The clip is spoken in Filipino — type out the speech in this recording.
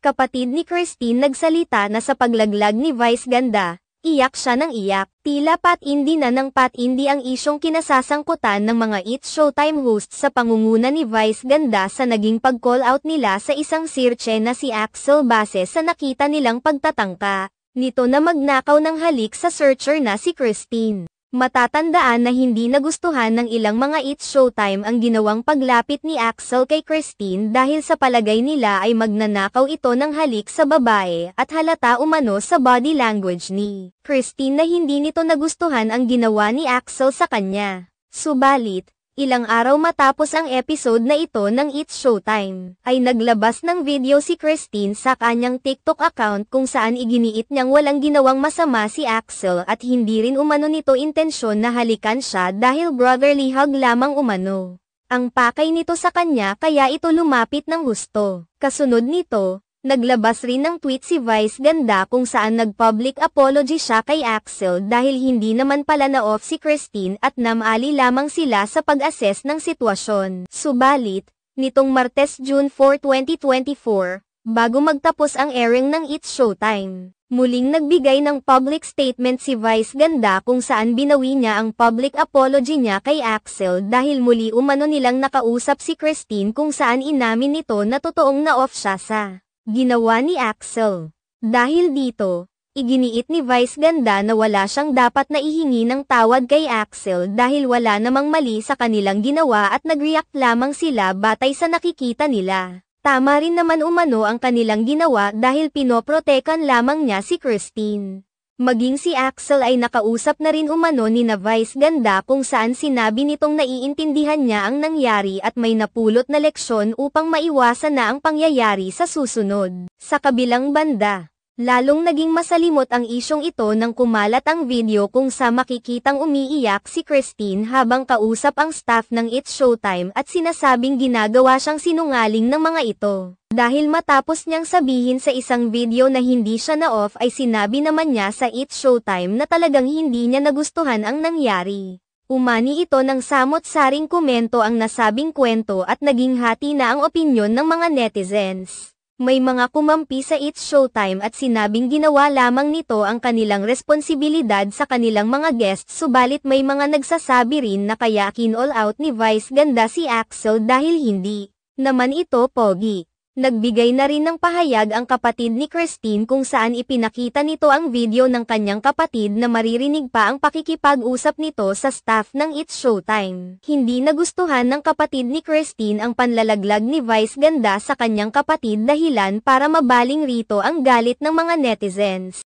Kapatid ni Christine nagsalita na sa paglaglag ni Vice ganda, iyak siya ng iyak. Tila patindi na ng patindi ang isyong kinasasangkutan ng mga It's Showtime hosts sa pangunguna ni Vice ganda sa naging pag-call out nila sa isang sirche na si Axel base sa nakita nilang pagtatangka nito na magnakaw ng halik sa searcher na si Christine. Matatandaan na hindi nagustuhan ng ilang mga It's Showtime ang ginawang paglapit ni Axel kay Christine dahil sa palagay nila ay magnanakaw ito ng halik sa babae at halata umano sa body language ni Christine na hindi nito nagustuhan ang ginawa ni Axel sa kanya. Subalit, ilang araw matapos ang episode na ito ng It's Showtime, ay naglabas ng video si Christine sa kanyang TikTok account kung saan iginiit niyang walang ginawang masama si Axel at hindi rin umano nito intensyon na halikan siya dahil brotherly hug lamang umano ang pakay nito sa kanya kaya ito lumapit ng husto. Kasunod nito, naglabas rin ng tweet si Vice ganda kung saan nag-public apology siya kay Axel dahil hindi naman pala na-off si Christine at namali lamang sila sa pag-assess ng sitwasyon. Subalit, nitong Martes June 4, 2024, bago magtapos ang airing ng It's Showtime, muling nagbigay ng public statement si Vice ganda kung saan binawi niya ang public apology niya kay Axel dahil muli umano nilang nakausap si Christine kung saan inamin nito na totoong na-off siya sa ginawa ni Axel. Dahil dito, iginiit ni Vice ganda na wala siyang dapat na ihingi ng tawad kay Axel dahil wala namang mali sa kanilang ginawa at nag-react lamang sila batay sa nakikita nila. Tama rin naman umano ang kanilang ginawa dahil pinoprotekan lamang niya si Christine. Maging si Axel ay nakausap na rin umano ni na Vice ganda kung saan sinabi nitong naiintindihan niya ang nangyari at may napulot na leksyon upang maiwasan na ang pangyayari sa susunod. Sa kabilang banda, lalong naging masalimot ang isyong ito nang kumalat ang video kung sa makikitang umiiyak si Christine habang kausap ang staff ng It's Showtime at sinasabing ginagawa siyang sinungaling ng mga ito. Dahil matapos niyang sabihin sa isang video na hindi siya na-off ay sinabi naman niya sa It's Showtime na talagang hindi niya nagustuhan ang nangyari. Umani ito ng samot-saring komento ang nasabing kwento at naging hati na ang opinyon ng mga netizens. May mga kumampi sa It's Showtime at sinabing ginawa lamang nito ang kanilang responsibilidad sa kanilang mga guests subalit may mga nagsasabi rin na kaya kin-all out ni Vice ganda si Axel dahil hindi naman ito pogi. Nagbigay na rin ng pahayag ang kapatid ni Christine kung saan ipinakita nito ang video ng kanyang kapatid na maririnig pa ang pakikipag-usap nito sa staff ng It's Showtime. Hindi nagustuhan ng kapatid ni Christine ang panlalaglag ni Vice ganda sa kanyang kapatid dahilan para mabaling rito ang galit ng mga netizens.